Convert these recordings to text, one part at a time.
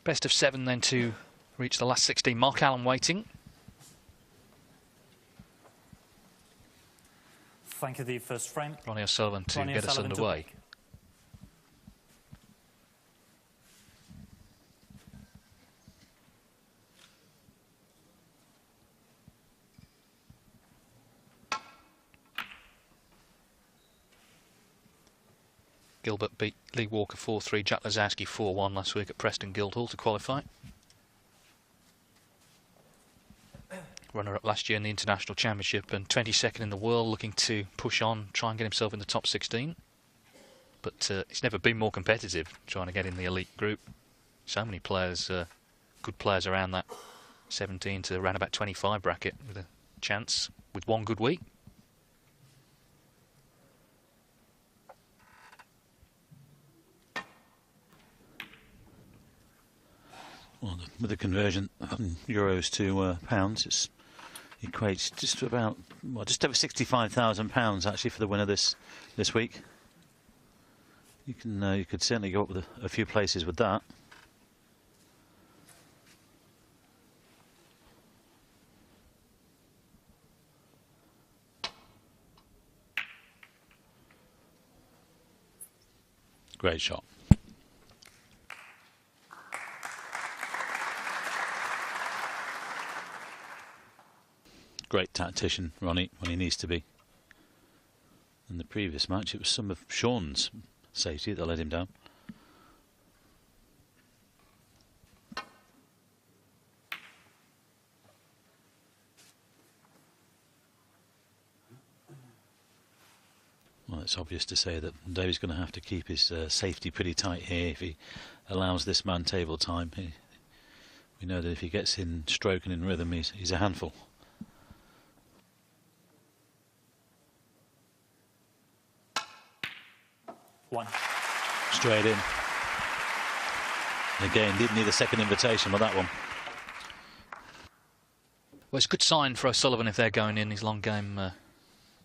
Best of 7 then to reach the last 16. Mark Allen waiting. Thank you. The first frame. Ronnie O'Sullivan to get us underway. Gilbert beat Lee Walker 4-3, Jack Lazowski 4-1 last week at Preston Guildhall to qualify. Runner-up last year in the International Championship and 22nd in the world, looking to push on, try and get himself in the top 16. But it's never been more competitive, trying to get in the elite group. So many players, good players around that 17 to around about 25 bracket with a chance with one good week. Well, with the conversion from euros to pounds, it equates just to about, well, just over £65,000 actually for the winner this week. You could certainly go up with a few places with that. Great shot. Great tactician, Ronnie, when he needs to be. In the previous match, it was some of Sean's safety that let him down. Well, it's obvious to say that Dave's going to have to keep his safety pretty tight here if he allows this man table time. We know that if he gets in stroke and in rhythm, he's a handful. One. Straight in. Again, didn't need a second invitation with that one. Well, it's a good sign for O'Sullivan if they're going in. His long game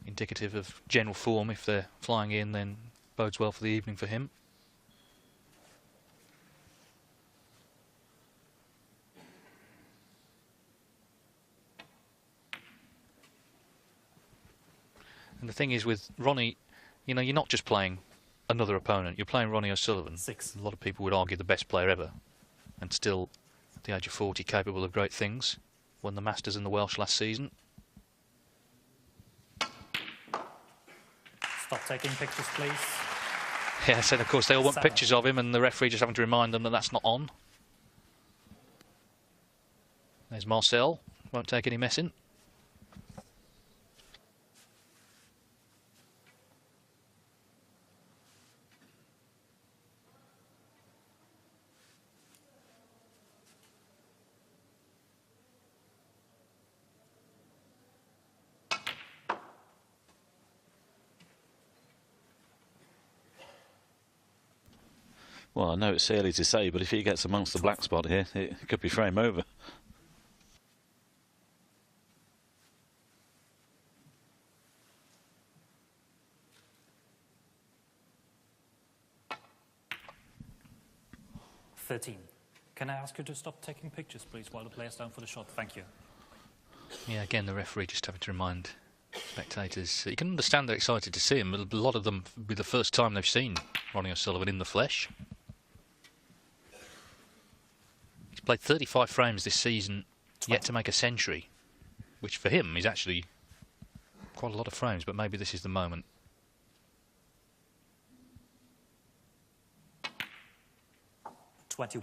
indicative of general form. If they're flying in, then bodes well for the evening for him. And the thing is with Ronnie, you know, you're not just playing another opponent, you're playing Ronnie O'Sullivan. A lot of people would argue the best player ever, and still at the age of 40 capable of great things. Won the Masters in the Welsh last season. Stop taking pictures, please. Yes, and of course they all want pictures of him, and the referee just having to remind them that that's not on. There's Marcel, won't take any messing. Well, I know it's early to say, but if he gets amongst the black spot here, it could be frame over. Can I ask you to stop taking pictures, please, while the player's down for the shot? Thank you. Yeah, again, the referee just having to remind spectators. You can understand they're excited to see him. A lot of them will be the first time they've seen Ronnie O'Sullivan in the flesh. He's played 35 frames this season, yet to make a century, which for him is actually quite a lot of frames, but maybe this is the moment. .21.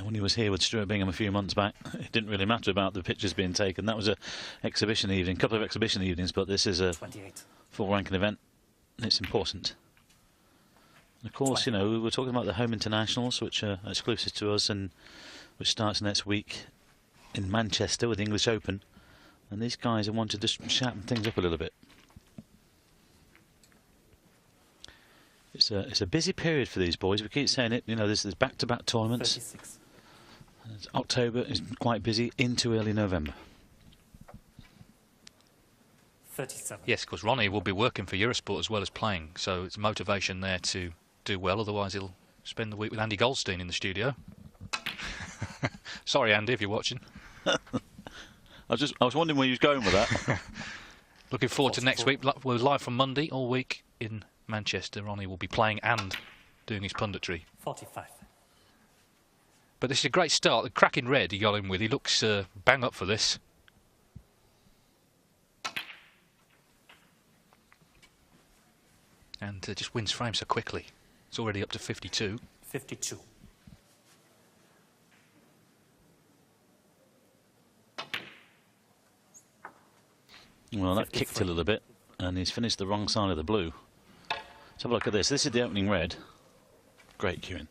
When he was here with Stuart Bingham a few months back, it didn't really matter about the pictures being taken. That was a exhibition evening, a couple of exhibition evenings, but this is a 28. full ranking event. It's important. And of course, 20. You know, we were talking about the home internationals, which are exclusive to us, and which starts next week in Manchester with the English Open. And these guys have wanted to sharpen things up a little bit. It's a busy period for these boys. We keep saying it. You know, there's back-to-back tournaments. 36. October is quite busy into early November. 37. Yes, because Ronnie will be working for Eurosport as well as playing, so it's motivation there to do well, otherwise he'll spend the week with Andy Goldstein in the studio. Sorry, Andy, if you're watching. I was wondering where you was going with that. Looking forward to next week. We're live from Monday all week in Manchester. Ronnie will be playing and doing his punditry. 45. But this is a great start. The cracking red he got in with. He looks bang up for this. And just wins frame so quickly. It's already up to 52. 52. Well, that kicked a little bit, and he's finished the wrong side of the blue. Let's have a look at this. This is the opening red. Great cueing.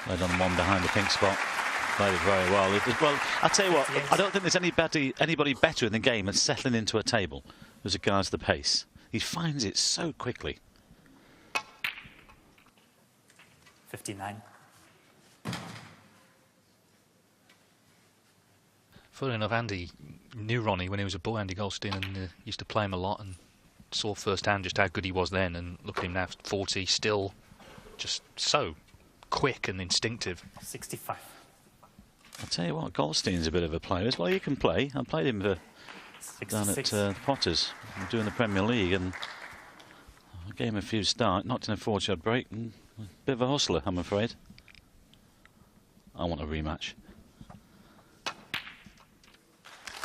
Played on one behind the pink spot. Played it very well. Well, I'll tell you what, I don't think there's anybody better in the game at settling into a table as regards the pace. He finds it so quickly. 59. Funnily enough, Andy knew Ronnie when he was a boy, Andy Goldstein, and used to play him a lot and saw firsthand just how good he was then. And look at him now, 40, still just so quick and instinctive. 65. I'll tell you what, Goldstein's a bit of a player as well. He can play. I played him down at Potters, doing the Premier League, and I gave him a few starts, knocked in a 4-shot break, and a bit of a hustler, I'm afraid. I want a rematch.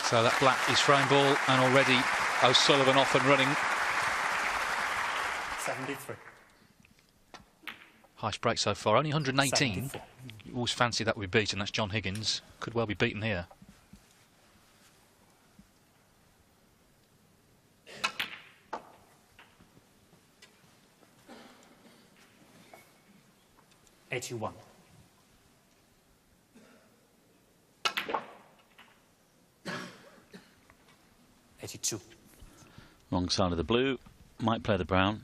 So that black is frame ball, and already O'Sullivan off and running. 73. Highest break so far, only 118. 74. You always fancy that we're beaten. That's John Higgins. Could well be beaten here. '81. '82. Wrong side of the blue. Might play the brown.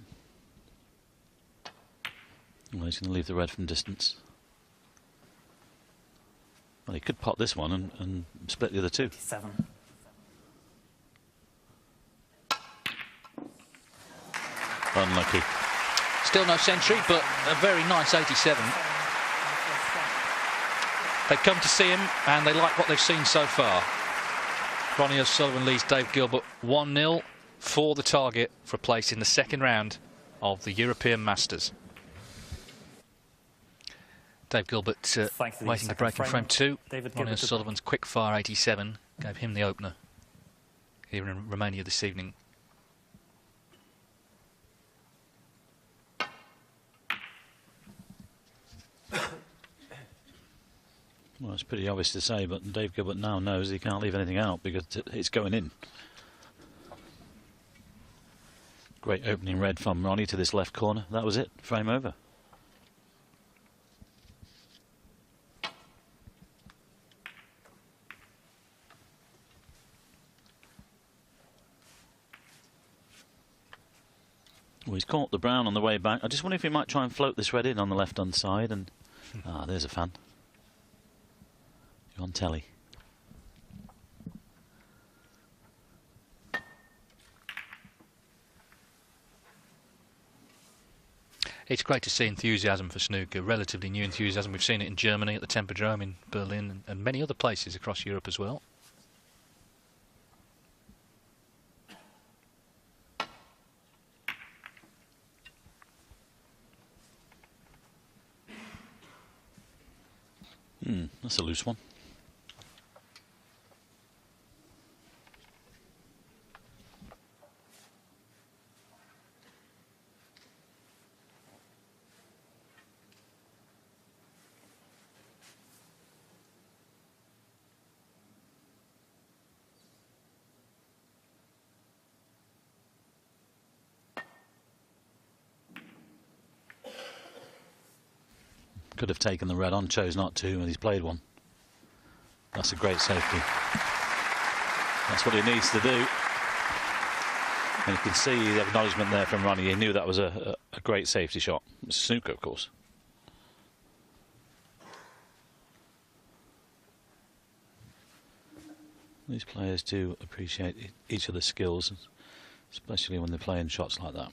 Well, he's going to leave the red from distance. Well, he could pot this one and split the other two. 7. Unlucky. Still no century, but a very nice 87. They've come to see him, and they like what they've seen so far. Ronnie O'Sullivan leads Dave Gilbert 1-0 for the target for a place in the second round of the European Masters. Dave Gilbert waiting to break in frame 2. Ronnie O'Sullivan's quick-fire 87 gave him the opener here in Romania this evening. Well, it's pretty obvious to say, but Dave Gilbert now knows he can't leave anything out because it's going in. Great opening red from Ronnie to this left corner. That was it. Frame over. Well, he's caught the brown on the way back. I just wonder if he might try and float this red in on the left-hand side. And there's a fan. You're on telly. It's great to see enthusiasm for snooker, relatively new enthusiasm. We've seen it in Germany at the Tempodrome, in Berlin, and many other places across Europe as well. That's a loose one. Could have taken the red on, chose not to, and he's played one. That's a great safety. That's what he needs to do. And you can see the acknowledgement there from Ronnie. He knew that was a great safety shot. It's snooker, of course. These players do appreciate each other's skills, especially when they're playing shots like that.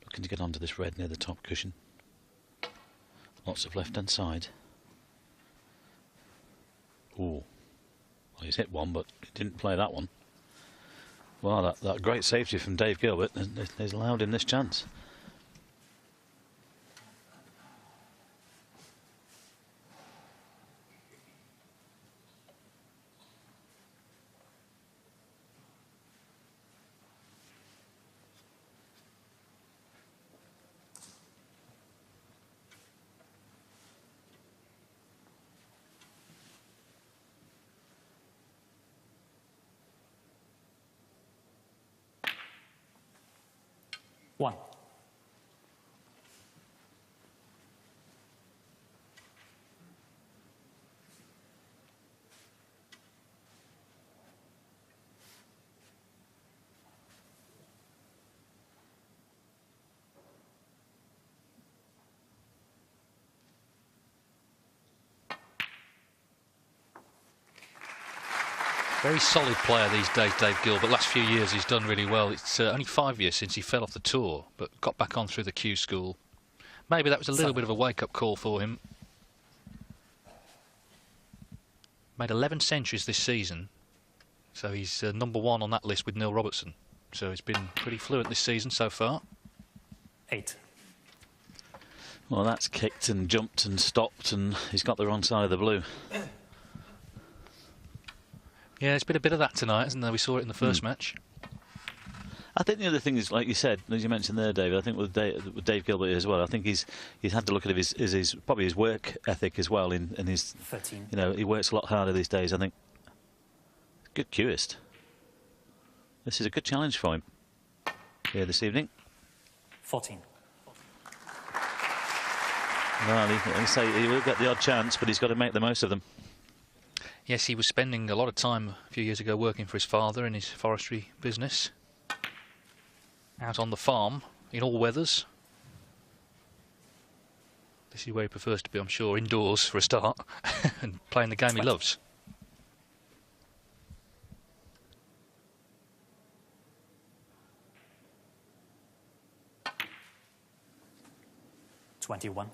Looking to get onto this red near the top cushion. Lots of left-hand side. Ooh. Well, he's hit one, but he didn't play that one. Well, that great safety from Dave Gilbert has allowed him this chance. One. Very solid player these days, Dave Gilbert. Last few years he's done really well. It's only 5 years since he fell off the tour, but got back on through the Q school. Maybe that was a little bit of a wake-up call for him. Made 11 centuries this season, so he's number 1 on that list with Neil Robertson. So he's been pretty fluent this season so far. 8. Well, that's kicked and jumped and stopped, and he's got the wrong side of the blue. Yeah, there's been a bit of that tonight, hasn't there? We saw it in the first match. I think the other thing is, like you said, as you mentioned there, David, I think with Dave Gilbert as well, I think he's had to look at his probably his work ethic as well in his 13. You know, he works a lot harder these days, I think. Good cueist. This is a good challenge for him here this evening. 14. Well, he say he will get the odd chance, but he's got to make the most of them. Yes, he was spending a lot of time a few years ago working for his father in his forestry business. Out on the farm, in all weathers. This is where he prefers to be, I'm sure, indoors for a start, and playing the game he loves. $21.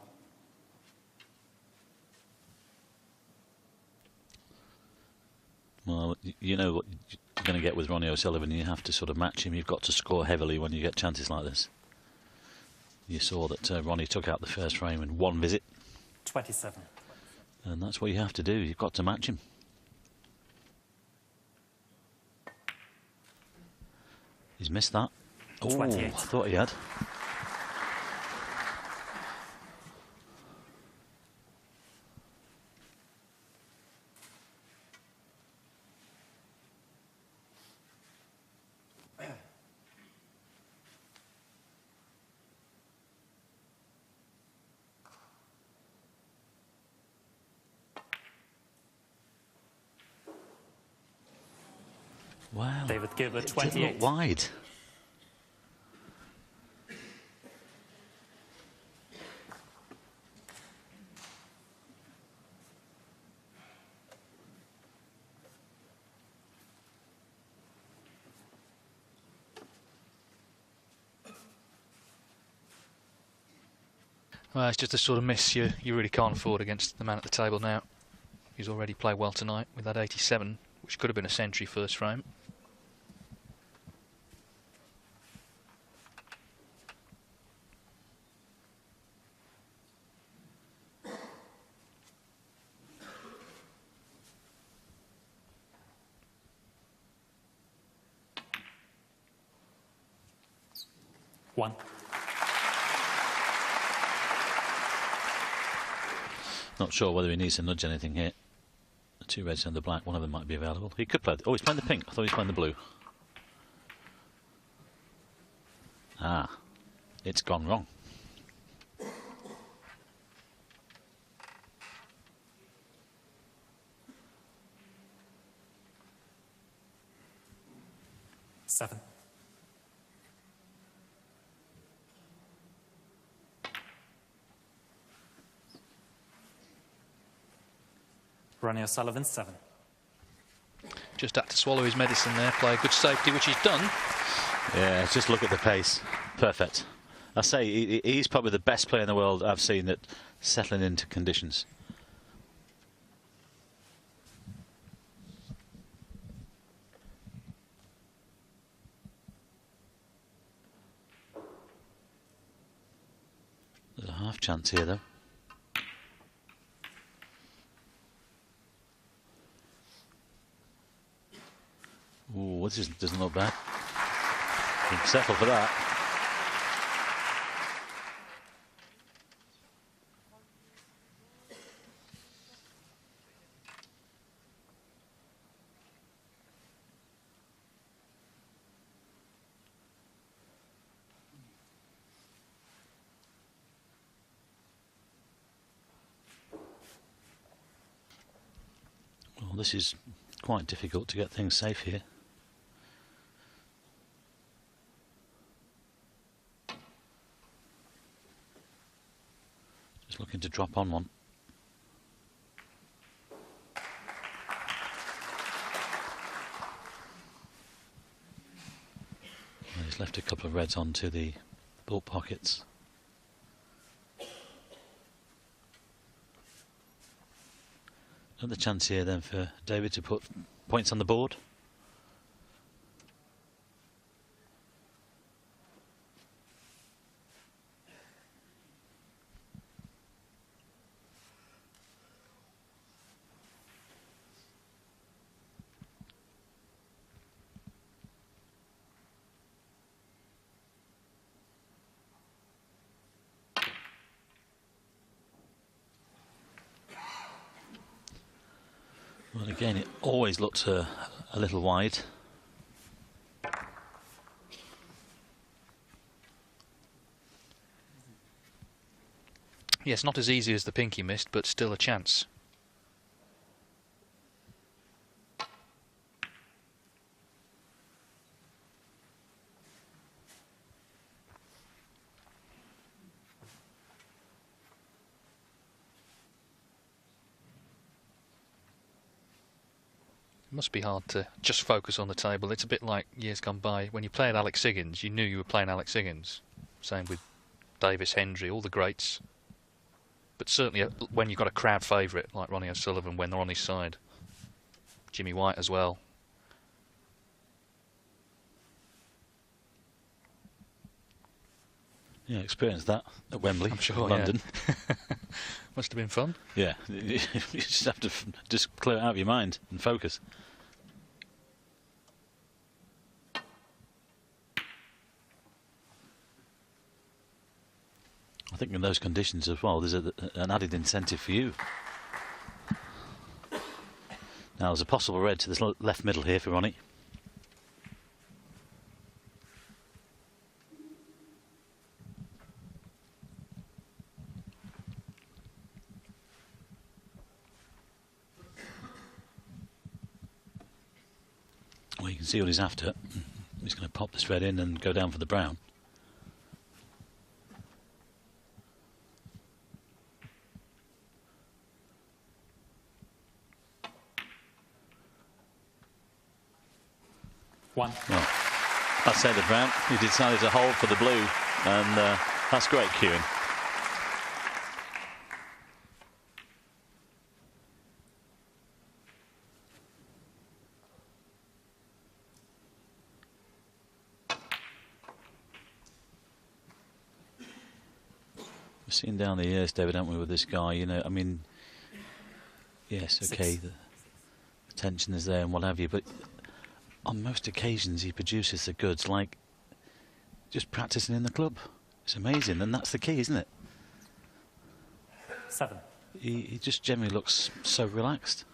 Well, you know what you're going to get with Ronnie O'Sullivan. You have to sort of match him. You've got to score heavily when you get chances like this. You saw that Ronnie took out the first frame in one visit. 27. And that's what you have to do. You've got to match him. He's missed that. Oh, I thought he had. Wow. David Gilbert, Didn't 28. look wide. Well, it's just a sort of miss you really can't afford against the man at the table now. He's already played well tonight with that 87, which could have been a century first frame. One. Not sure whether he needs to nudge anything here. The two reds and the black, one of them might be available. He could play. Oh, he's playing the pink. I thought he was playing the blue. Ah, it's gone wrong. Seven. Ronnie O'Sullivan, 7. Just had to swallow his medicine there, play a good safety, which he's done. Yeah, just look at the pace. Perfect. I say he's probably the best player in the world I've seen at settling into conditions. There's a half chance here, though. Ooh, this doesn't look bad. You can settle for that. Well, this is quite difficult to get things safe here. Just looking to drop on one. And he's left a couple of reds onto the ball pockets. Another chance here then for David to put points on the board. Well, again, it always looked a little wide. Yes, not as easy as the pinky missed, but still a chance. It must be hard to just focus on the table. It's a bit like years gone by. When you played Alex Higgins, you knew you were playing Alex Higgins. Same with Davis, Hendry, all the greats. But certainly when you've got a crowd favourite like Ronnie O'Sullivan when they're on his side. Jimmy White as well. Yeah, experienced that at Wembley, I'm sure, London. Yeah. Must have been fun. Yeah, you just have to just clear it out of your mind and focus. I think in those conditions as well, there's an added incentive for you. Now, there's a possible red to this left middle here for Ronnie. Well, you can see what he's after. He's going to pop this red in and go down for the brown. One. Well, I say the brown. He decided to hold for the blue, and that's great cueing. We've seen down the years, David, haven't we, with this guy? You know, I mean, yes, okay, the attention is there and what have you, but on most occasions he produces the goods like just practicing in the club. It's amazing, and that's the key, isn't it? 7. He just generally looks so relaxed.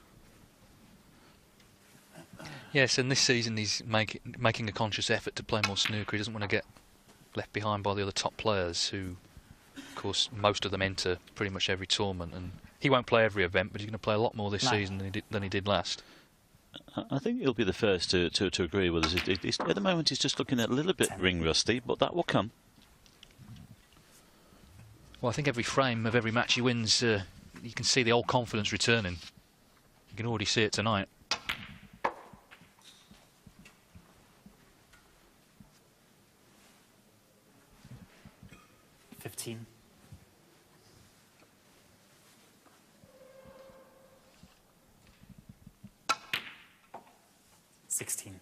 Yes, and this season he's making a conscious effort to play more snooker. He doesn't want to get left behind by the other top players who, of course, most of them enter pretty much every tournament. And he won't play every event, but he's going to play a lot more this season than he did last. I think he'll be the first to agree with us. At the moment he's just looking a little bit ring rusty, but that will come. Well, I think every frame of every match he wins, you can see the old confidence returning. You can already see it tonight. $15. 16.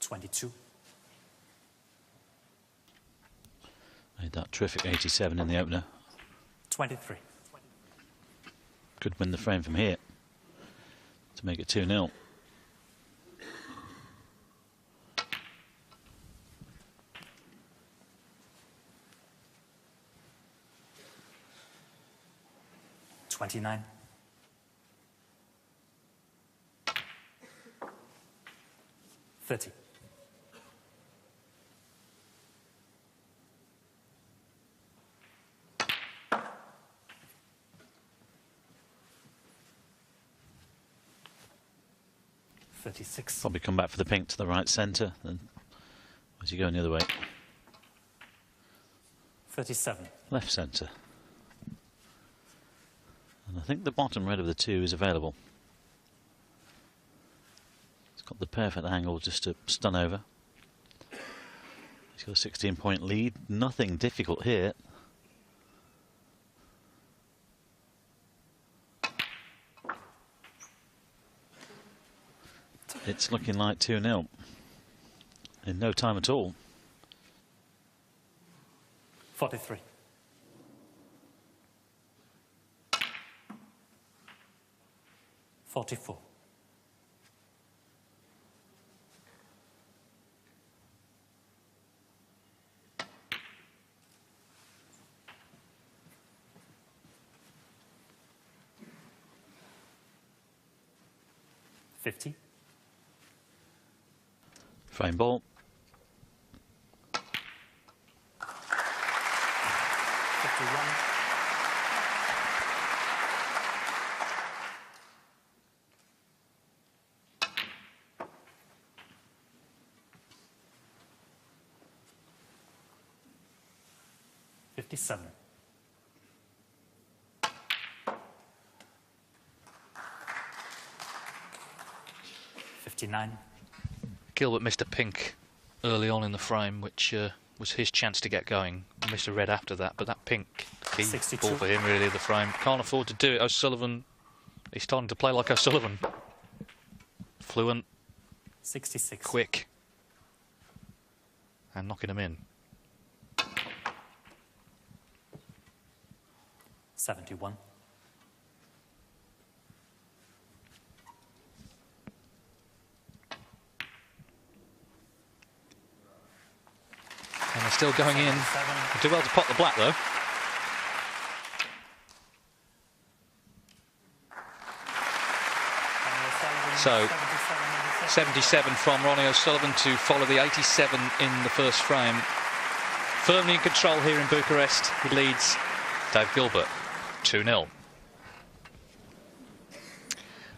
22. Made that terrific 87 in the opener. 23. Could win the frame from here to make it 2-0. $29. 30. 36. Probably come back for the pink to the right centre. Then where's he going the other way? 37. Left centre. And I think the bottom red of the two is available. It's got the perfect angle just to stun over. He's got a 16-point lead. Nothing difficult here. It's looking like 2-0 in no time at all. 43. 44. 50. Frame ball. 51. 57. 59. Gilbert missed a pink early on in the frame, which was his chance to get going. Missed a red after that, but that pink, key 62. ball for him really, the frame. Can't afford to do it. O'Sullivan, he's starting to play like O'Sullivan. Fluent, 66. quick, and knocking him in. 71. And they're still going in. They do well to pot the black though. So 77 from Ronnie O'Sullivan to follow the 87 in the first frame. Firmly in control here in Bucharest. He leads Dave Gilbert 2-0.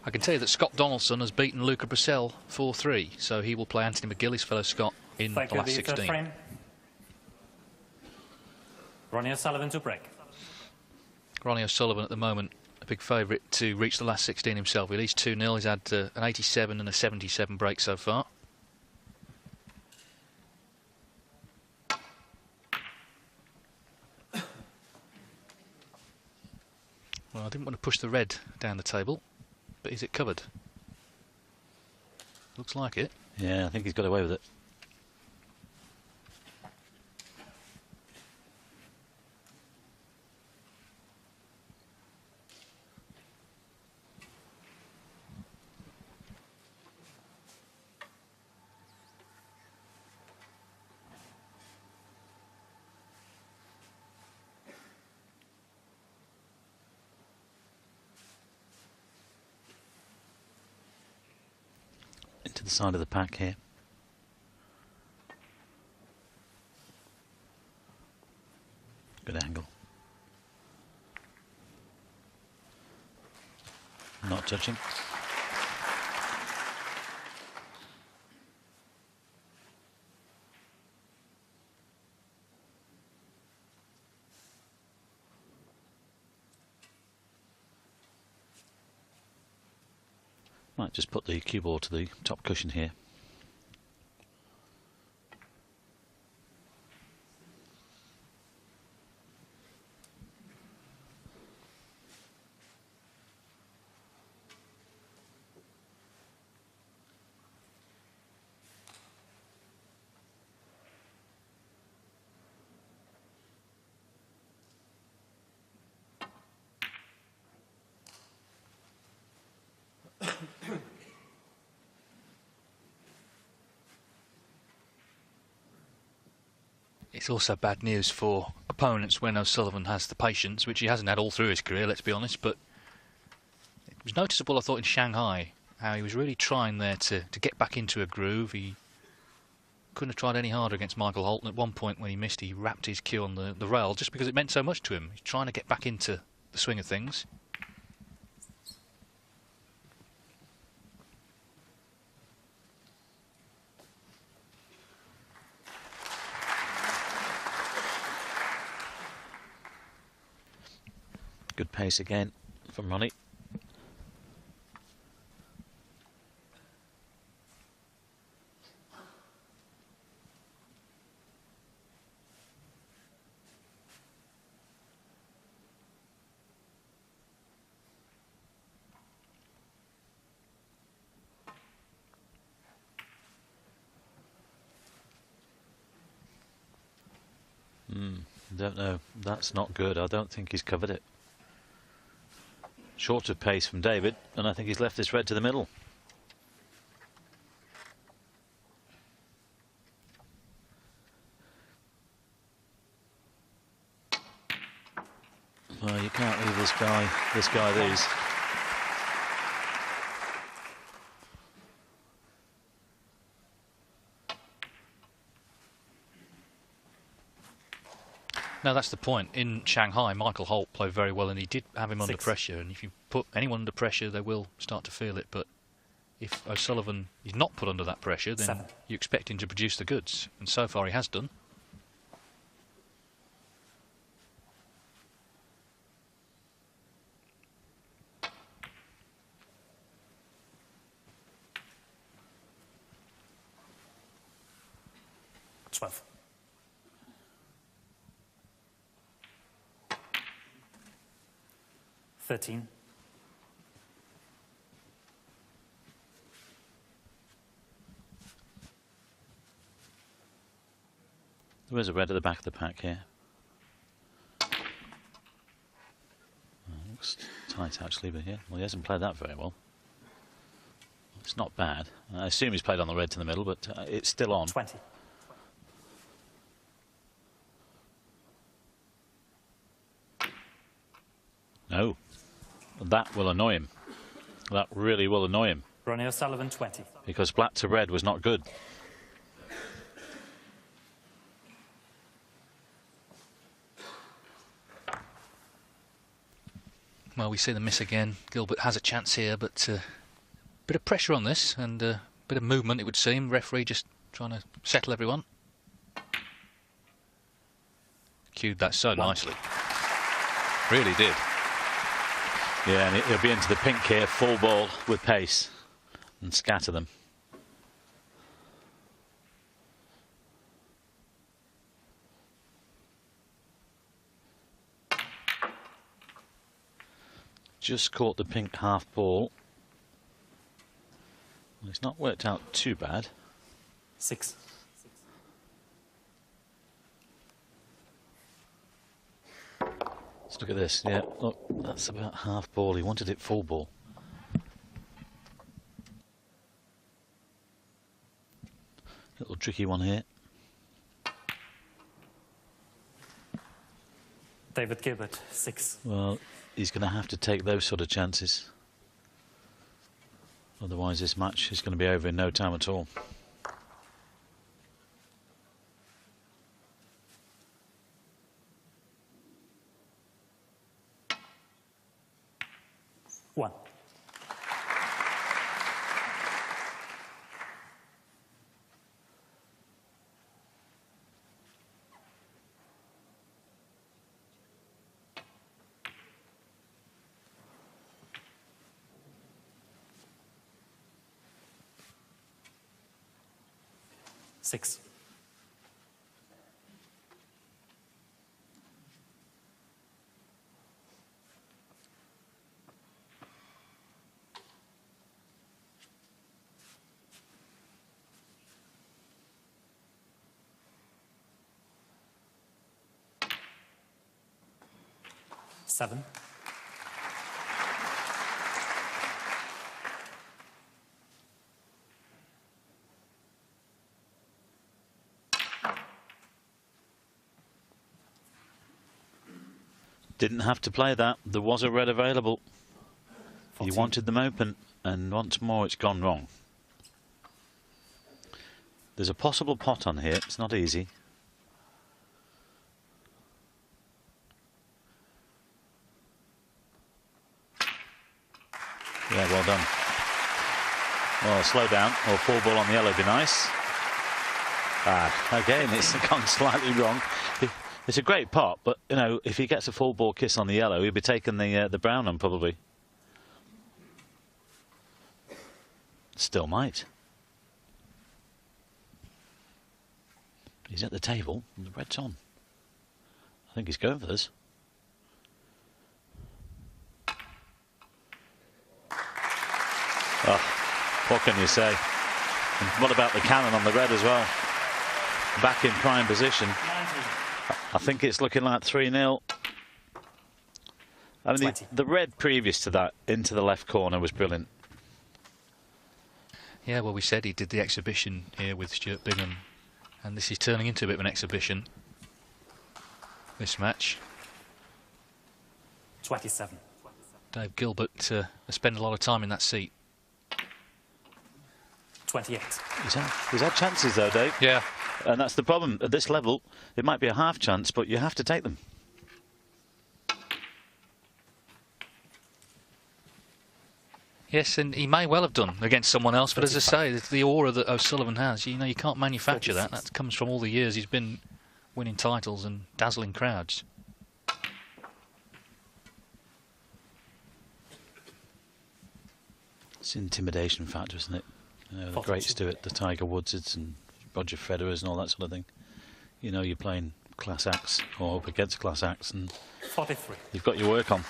I can tell you that Scott Donaldson has beaten Luca Brissell 4-3, so he will play Anthony McGill, his fellow Scott, in the last 16. Frame. Ronnie O'Sullivan to break. Ronnie O'Sullivan at the moment a big favourite to reach the last 16 himself. He leads 2-0. He's had an 87 and a 77 break so far. Well, I didn't want to push the red down the table, but is it covered? Looks like it. Yeah, I think he's got away with it. Into the side of the pack here. Good angle. not touching. Might just put the cue ball to the top cushion here. It's also bad news for opponents when O'Sullivan has the patience, which he hasn't had all through his career, let's be honest, but it was noticeable, I thought, in Shanghai, how he was really trying there to get back into a groove. He couldn't have tried any harder against Michael Holt, and at one point when he missed, he wrapped his cue on the rail just because it meant so much to him. He's trying to get back into the swing of things. Good pace again from Ronnie. Don't know. That's not good. I don't think he's covered it. Short of pace from David, and I think he's left this red to the middle. Well, you can't leave this guy these. No, that's the point. In Shanghai, Michael Holt played very well, and he did have him under 6. pressure. And if you put anyone under pressure, they will start to feel it. But if O'Sullivan is not put under that pressure, then 7. you expect him to produce the goods. And so far he has done. Twelve. $13. There is a red at the back of the pack here. Looks tight actually, but yeah, well, he hasn't played that very well. It's not bad. I assume he's played on the red to the middle, but it's still on. 20. No, that will annoy him. That really will annoy him. Ronnie O'Sullivan, 20. Because black to red was not good. Well, we see the miss again. Gilbert has a chance here, but bit of pressure on this and a bit of movement, it would seem. Referee just trying to settle everyone. Cued that so nicely. Really did. Yeah, and he'll be into the pink here, full ball with pace, and scatter them. Just caught the pink half ball. Well, it's not worked out too bad. 6. Let's look at this. Yeah, look, that's about half ball. He wanted it full ball. Little tricky one here. David Gilbert, 6. Well, he's going to have to take those sort of chances. Otherwise, this match is going to be over in no time at all. One. 6. Seven. Didn't have to play that. There was a red available. 14. You wanted them open, and once more it's gone wrong. There's a possible pot on here. It's not easy. Yeah, well done. Well, slow down, or 4 ball on the yellow would be nice. Again, it's gone slightly wrong. It's a great pot, but, you know, if he gets a 4 ball kiss on the yellow, he'll be taking the brown on, probably. Still might. He's at the table, and the red's on. I think he's going for this. Oh, what can you say? And what about the cannon on the red as well? Back in prime position. I think it's looking like 3-0. I mean, the red previous to that into the left corner was brilliant. Yeah, well, we said he did the exhibition here with Stuart Bingham, and this is turning into a bit of an exhibition, this match. 27. Dave Gilbert has spent a lot of time in that seat. 28. He's had chances though, Dave. Yeah. And that's the problem. At this level, it might be a half chance, but you have to take them. Yes, and he may well have done against someone else, but as I say, the aura that O'Sullivan has, you know, you can't manufacture that. That comes from all the years he's been winning titles and dazzling crowds. It's an intimidation factor, isn't it? You know, the greats do it, the Tiger Woodses and Roger Federers and all that sort of thing. You know, you're playing class acts or up against class acts, and 43. You've got your work on.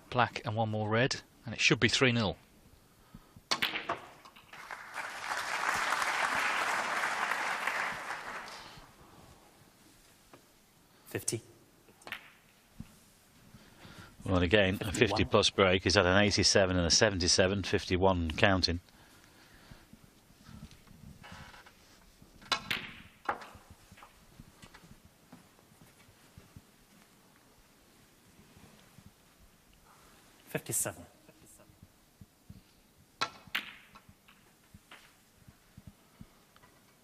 Black and one more red, and it should be 3-0. Well, again, 51. A 50 plus break. He's had an 87 and a 77, 51 counting. $57.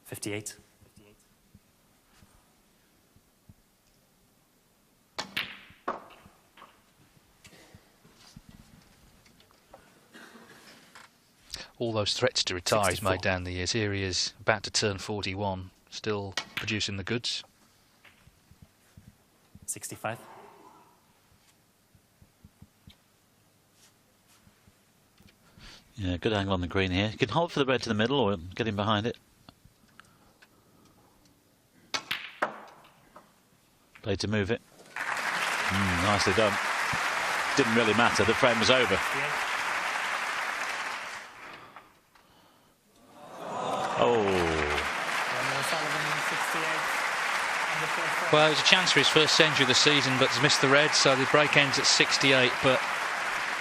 58. All those threats to retire 64. he's made down the years. Here he is, about to turn 41, still producing the goods. 65. Yeah, good angle on the green here. You can hold for the red to the middle or get him behind it. Play to move it. Nicely done. Didn't really matter, the frame was over. Oh. Well, it was a chance for his first century of the season, but he's missed the red, so the break ends at 68. But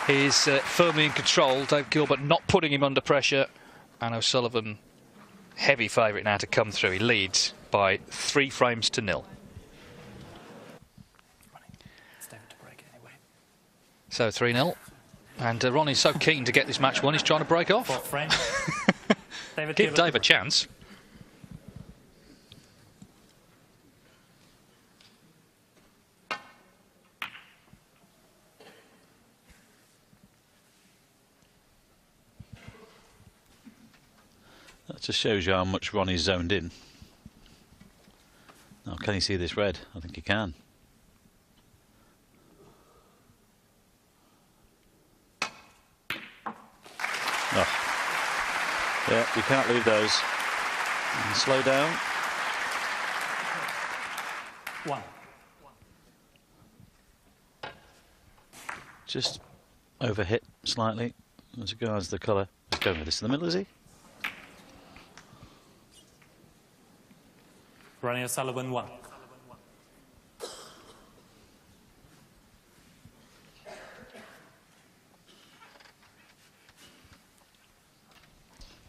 he's firmly in control. Dave Gilbert not putting him under pressure, and O'Sullivan, heavy favourite now to come through. He leads by 3 frames to 0. So 3-0, and Ronnie's so keen to get this match won, he's trying to break off. Give Dave a chance. That just shows you how much Ronnie's zoned in. Now, can he see this red? I think he can. Oh. Yeah, you can't leave those. And slow down. 1. Just overhit slightly as regards the colour. He's going with this in the middle, is he? Ronnie O'Sullivan 1.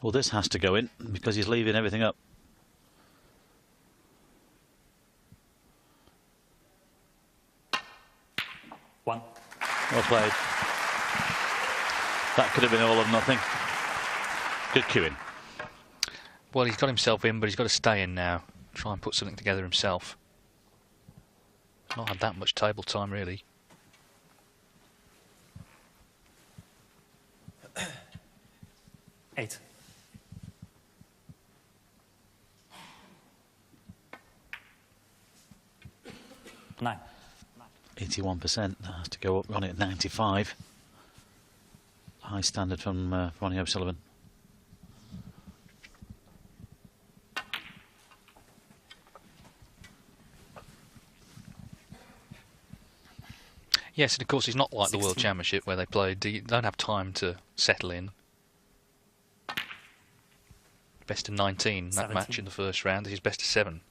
Well, this has to go in because he's leaving everything up. One. Well played. That could have been all or nothing. Good cueing. Well, he's got himself in, but he's got to stay in now. Try and put something together himself. Not had that much table time, really. Eight. Nine. 81%. That has to go up. Ronnie at 95. High standard from Ronnie O'Sullivan. Yes, and of course, it's not like the World 16. Championship where they don't have time to settle in. Best of 19, that 17. match in the first round. This is best of 7.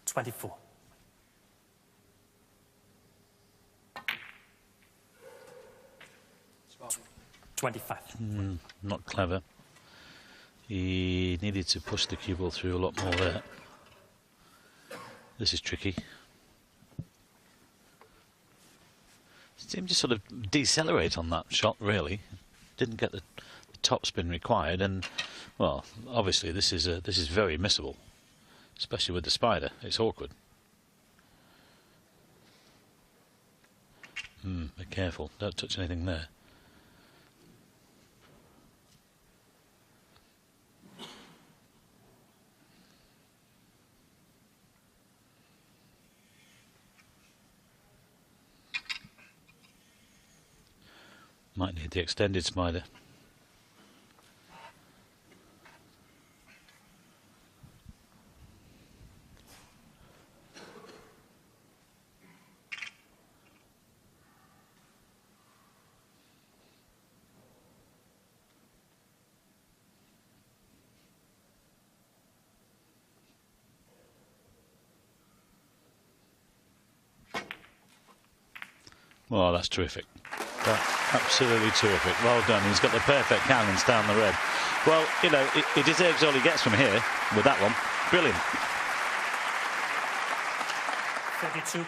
Twenty-four. Twenty-five. Not clever. He needed to push the cue ball through a lot more there. This is tricky. Seemed to sort of decelerate on that shot, really. Didn't get the top spin required, and well, obviously this is very missable, especially with the spider. It's awkward. Be careful. Don't touch anything there. Might need the extended spider. Well, that's terrific. That's absolutely terrific. Well done. He's got the perfect cannons down the red. Well, you know, he deserves all he gets from here with that one. Brilliant. 32.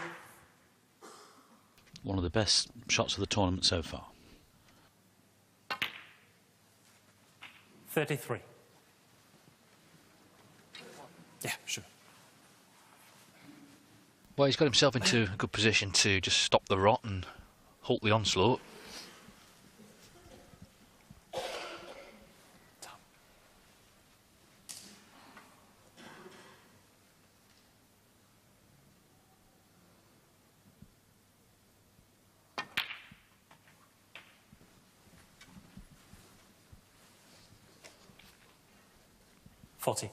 One of the best shots of the tournament so far. 33. Yeah, sure. Well, he's got himself into a good position to just stop the rot and halt the onslaught. Forty.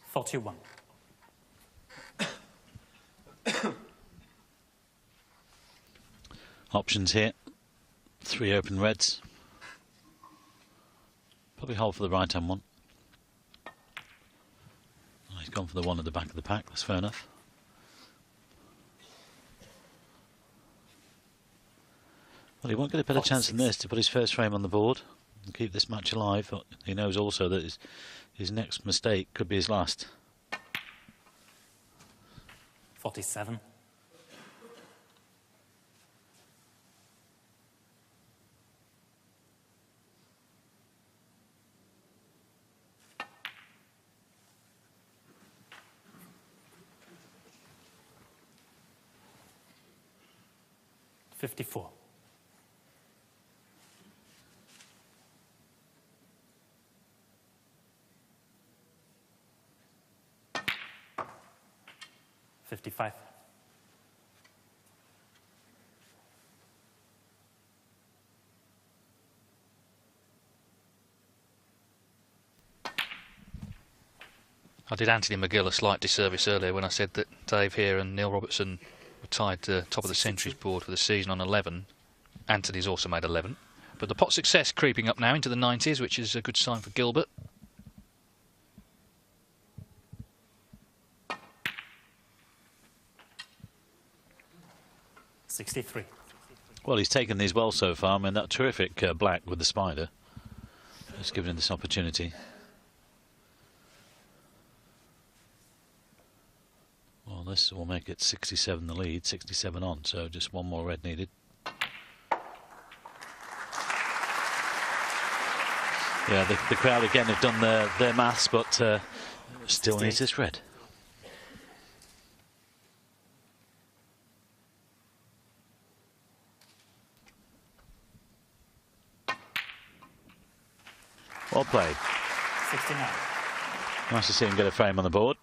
41. Options here. 3 open reds. Probably hold for the right hand one. Oh, he's gone for the one at the back of the pack. That's fair enough. Well, he won't get a better chance than this to put his first frame on the board and keep this match alive, but he knows also that his next mistake could be his last. 47. 54. $55. I did Anthony McGill a slight disservice earlier when I said that Dave here and Neil Robertson were tied top of the centuries board for the season on 11. Anthony's also made 11. But the pot success creeping up now into the 90s, which is a good sign for Gilbert. $63. Well, he's taken these well so far. I mean, that terrific black with the spider has given him this opportunity. Well, this will make it 67 the lead, 67 on, so just one more red needed. Yeah, the crowd again have done their maths, but still needs this red. Well played. 69. Nice to see him get a frame on the board.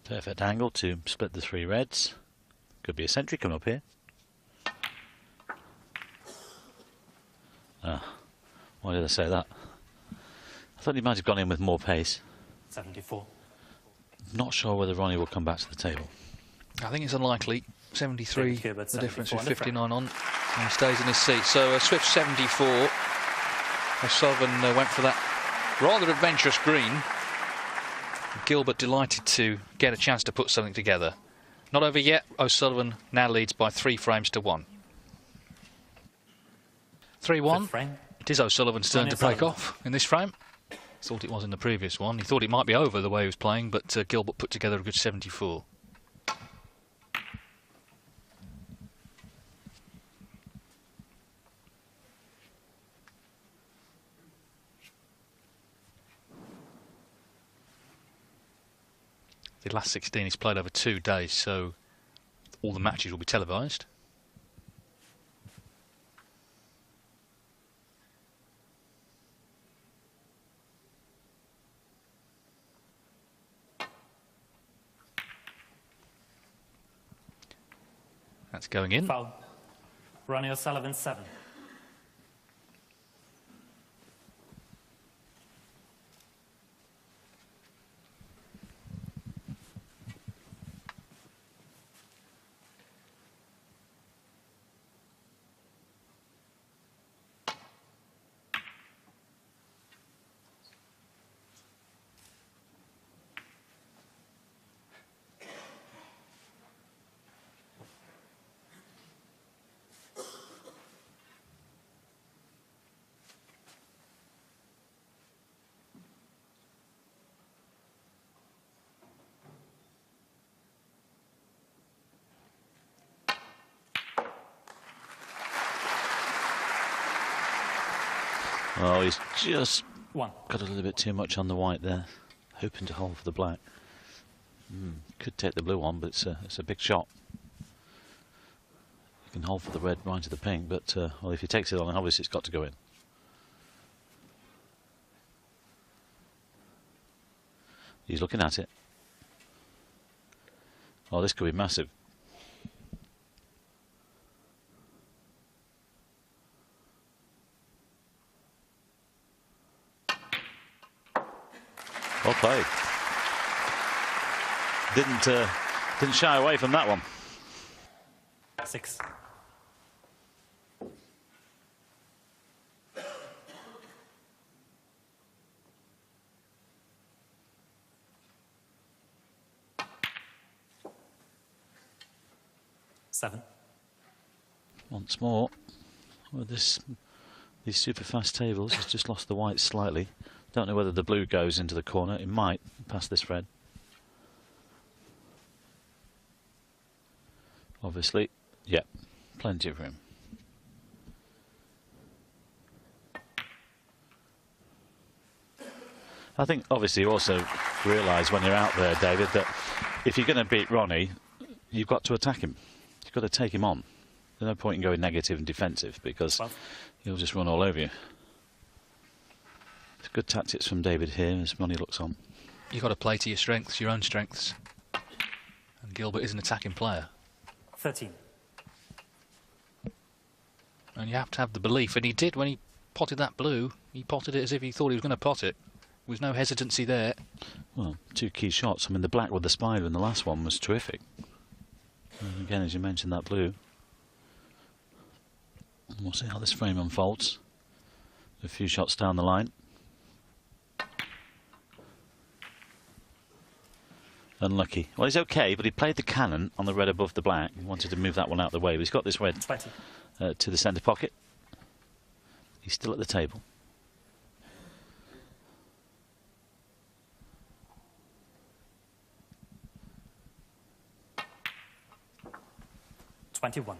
Perfect angle to split the three reds. Could be a century coming up here. Ah, why did I say that? I thought he might have gone in with more pace. 74. Not sure whether Ronnie will come back to the table. I think it's unlikely. 73, Gilbert, the difference 74 with on the 59 on. And he stays in his seat. So Swift 74. O'Sullivan went for that rather adventurous green. Gilbert delighted to get a chance to put something together. Not over yet. O'Sullivan now leads by 3 frames to 1. 3-1. It is O'Sullivan's turn to break off in this frame. Thought it was in the previous one. He thought it might be over the way he was playing, but Gilbert put together a good 74. The last 16 he's played over 2 days, so all the matches will be televised. That's going in. Foul. Ronnie O'Sullivan 7. Oh, he's just 1. got a little bit too much on the white there, hoping to hold for the black. Could take the blue one, but it's a big shot. You can hold for the red right to the pink, but well, if he takes it on, obviously it's got to go in. He's looking at it. Oh, this could be massive. Well played. Didn't shy away from that one. 6. Seven. Once more, with these super fast tables, he's just lost the white slightly. Don't know whether the blue goes into the corner. It might past this red. Obviously, yeah, plenty of room. I think obviously you also realise when you're out there, David, that if you're going to beat Ronnie, you've got to attack him. You've got to take him on. There's no point in going negative and defensive because he'll just run all over you. It's good tactics from David here as Ronnie looks on. You've got to play to your strengths, your own strengths. And Gilbert is an attacking player. 13. And you have to have the belief, and he did when he potted that blue. He potted it as if he thought he was going to pot it. There was no hesitancy there. Well, two key shots. I mean, the black with the spider in the last one was terrific. And again, as you mentioned, that blue. And we'll see how this frame unfolds. A few shots down the line. Unlucky. Well, he's okay, but he played the cannon on the red above the black. He wanted to move that one out of the way, but he's got this red to the centre pocket. He's still at the table. $21.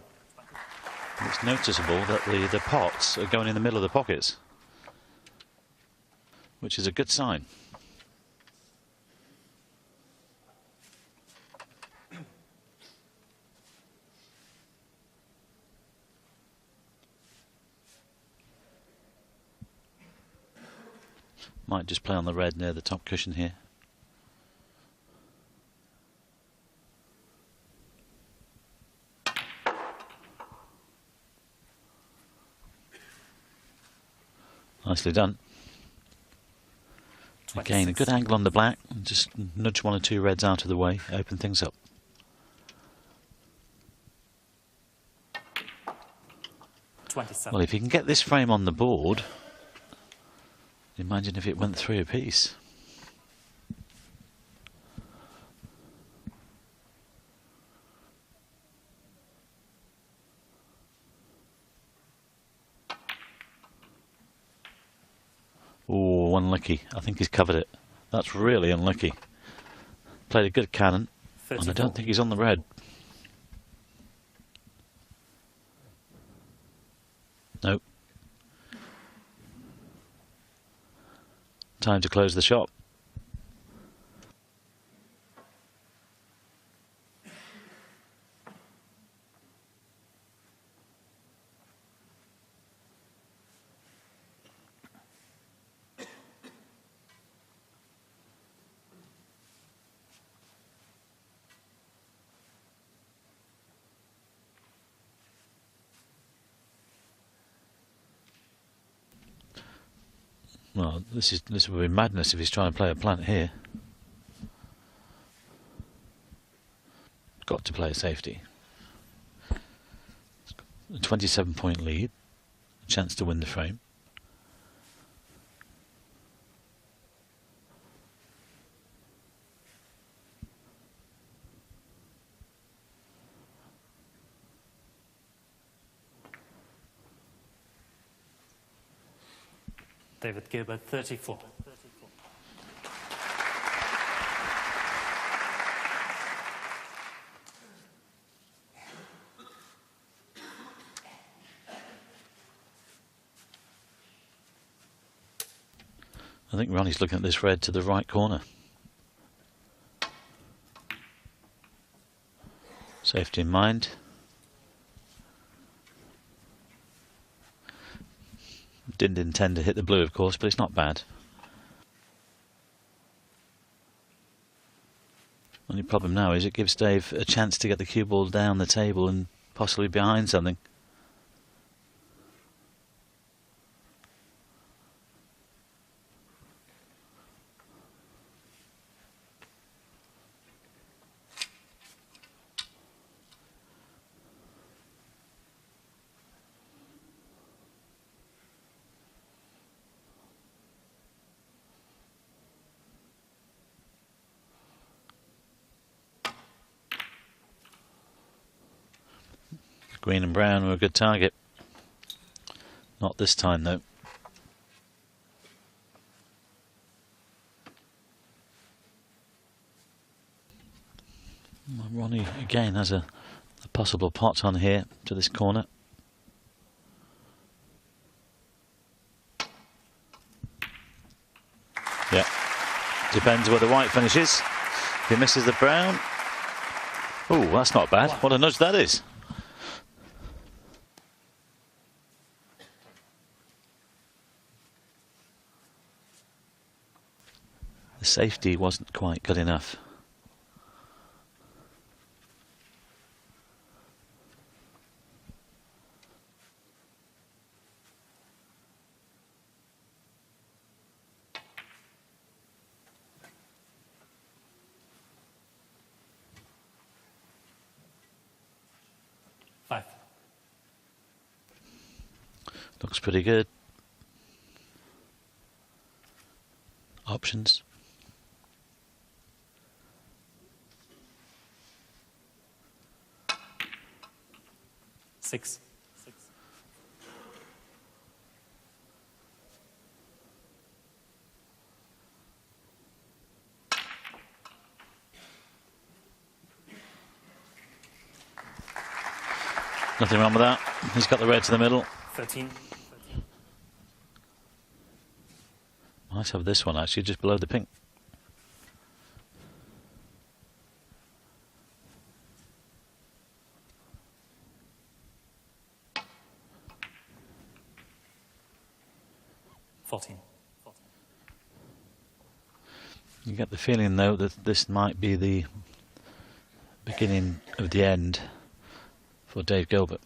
It's noticeable that the pots are going in the middle of the pockets, which is a good sign. Might just play on the red near the top cushion here. Nicely done. Again, a good angle on the black. Just nudge one or two reds out of the way, open things up. Well, if you can get this frame on the board, imagine if it went 3 apiece. Oh, unlucky. I think he's covered it. That's really unlucky. Played a good cannon, 34. And I don't think he's on the red. Nope. Time to close the shop. Well, this would be madness if he's trying to play a plant here. Got to play a safety. A 27-point lead, a chance to win the frame. David Gilbert, 34. I think Ronnie's looking at this red to the right corner. Safety in mind. Didn't intend to hit the blue, of course, but it's not bad. Only problem now is it gives Dave a chance to get the cue ball down the table and possibly behind something. Green and brown were a good target. Not this time, though. Ronnie again has a possible pot on here to this corner. Yeah, depends where the white finishes. If he misses the brown, oh, that's not bad. What a nudge that is. The safety wasn't quite good enough. Five. Looks pretty good. Options. Six. Nothing wrong with that. He's got the red to the middle. 13. Might have this one actually just below the pink. You get the feeling though that this might be the beginning of the end for Dave Gilbert.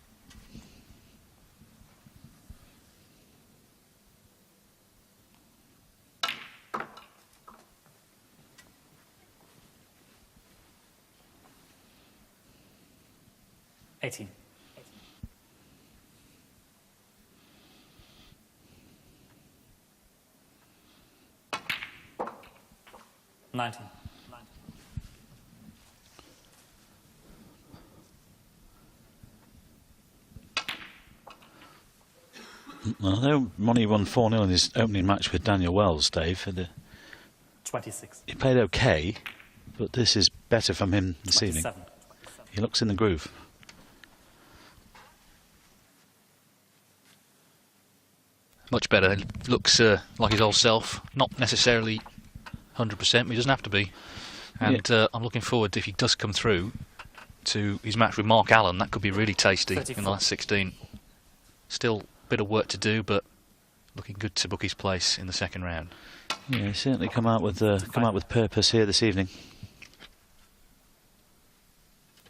$18. 19. I know Ronnie won 4-0 in his opening match with Daniel Wells, Dave. 26. He played okay, but this is better from him this evening. He looks in the groove. Much better. He looks like his old self. Not necessarily 100%, but he doesn't have to be. And I'm looking forward, if he does come through, to his match with Mark Allen. That could be really tasty 34. in the last 16. Still a bit of work to do, but looking good to book his place in the second round. Yeah, he certainly come out with purpose here this evening.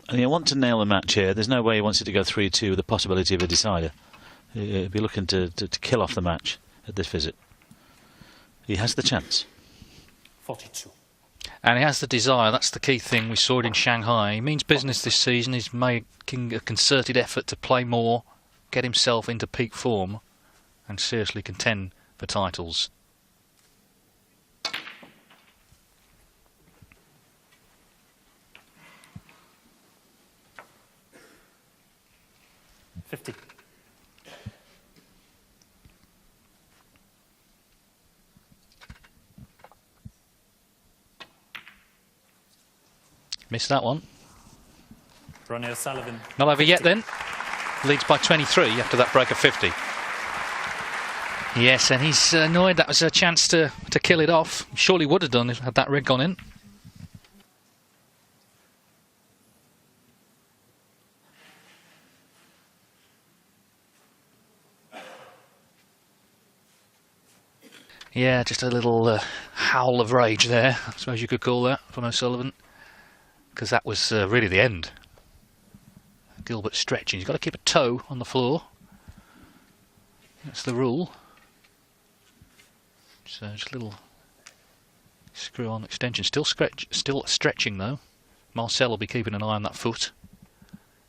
And he'll want to nail the match here. There's no way he wants it to go 3-2 with the possibility of a decider. He'll be looking to kill off the match at this visit. He has the chance. 42. And he has the desire. That's the key thing. We saw it in Shanghai. He means business this season. He's making a concerted effort to play more, get himself into peak form, and seriously contend for titles. $50. Missed that one. Ronnie O'Sullivan. Not over yet then. Leads by 23 after that break of 50. Yes, and he's annoyed. That was a chance to kill it off. Surely would have done if had that red gone in. Yeah, just a little howl of rage there, I suppose you could call that, from O'Sullivan. Because that was really the end. Gilbert stretching. He's got to keep a toe on the floor. That's the rule. So just a little screw-on extension. Still stretching though. Marcel will be keeping an eye on that foot.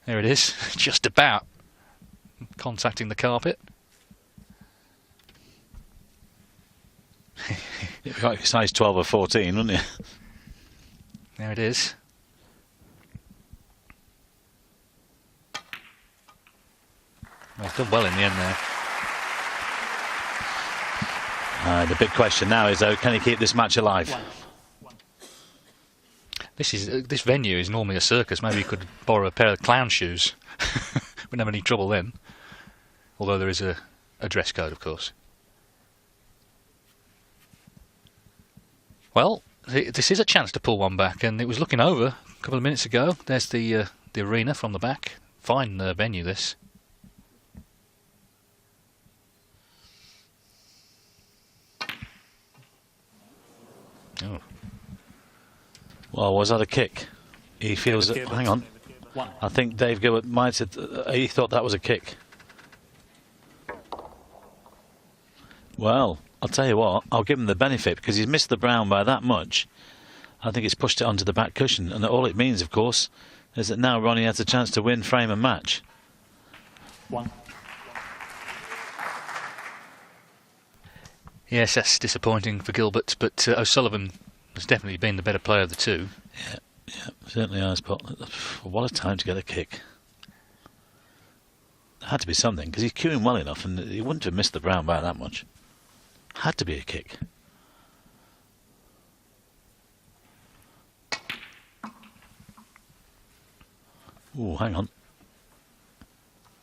There it is. Just about contacting the carpet. You'd be like size 12 or 14, wouldn't you? There it is. Well, he's done well in the end there. The big question now is, though, can he keep this match alive? This venue is normally a circus. Maybe you could borrow a pair of clown shoes. Wouldn't have any trouble then. Although there is a dress code, of course. Well, this is a chance to pull one back, and it was looking over a couple of minutes ago. There's the arena from the back. Fine venue, this. Oh. Well, was that a kick? He feels it. Hang on. I think Dave Gilbert might have. He thought that was a kick. Well, I'll tell you what. I'll give him the benefit because he's missed the brown by that much. I think it's pushed it onto the back cushion, and all it means, of course, is that now Ronnie has a chance to win frame and match. 1. Yes, that's disappointing for Gilbert, but O'Sullivan has definitely been the better player of the two. Yeah, certainly has. But what a time to get a kick. There had to be something, because he's queuing well enough, and he wouldn't have missed the brown by that much. Had to be a kick. Oh, hang on.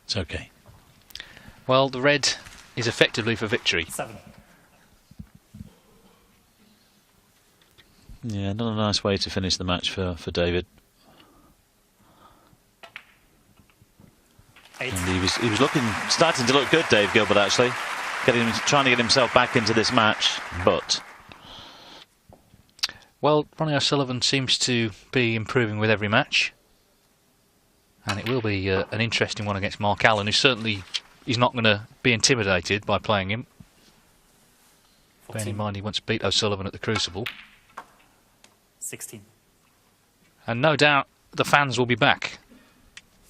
It's okay. Well, the red is effectively for victory. 7. Yeah, not a nice way to finish the match for David. 8. And he was starting to look good, Dave Gilbert, actually. Trying to get himself back into this match, but... Well, Ronnie O'Sullivan seems to be improving with every match. And it will be an interesting one against Mark Allen, who certainly is not going to be intimidated by playing him. 14. Bearing in mind he once beat O'Sullivan at the Crucible. 16. And no doubt the fans will be back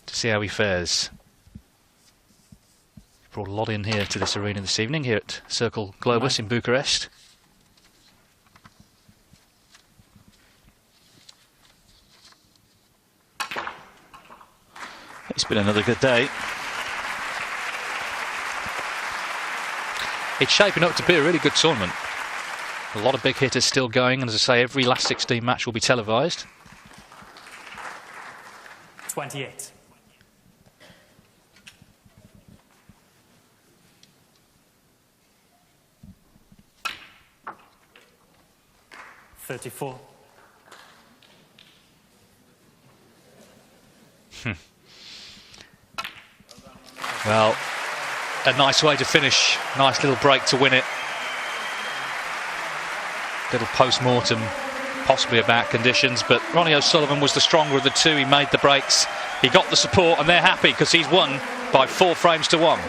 to see how he fares. Brought a lot in here to this arena this evening, here at Circle Globus in Bucharest. It's been another good day. It's shaping up to be a really good tournament. A lot of big hitters still going, and as I say, every last 16 match will be televised. 28. 34. Well, a nice way to finish. Nice little break to win it. Little post-mortem, possibly about conditions, but Ronnie O'Sullivan was the stronger of the two. He made the breaks, he got the support, and they're happy because he's won by 4 frames to 1.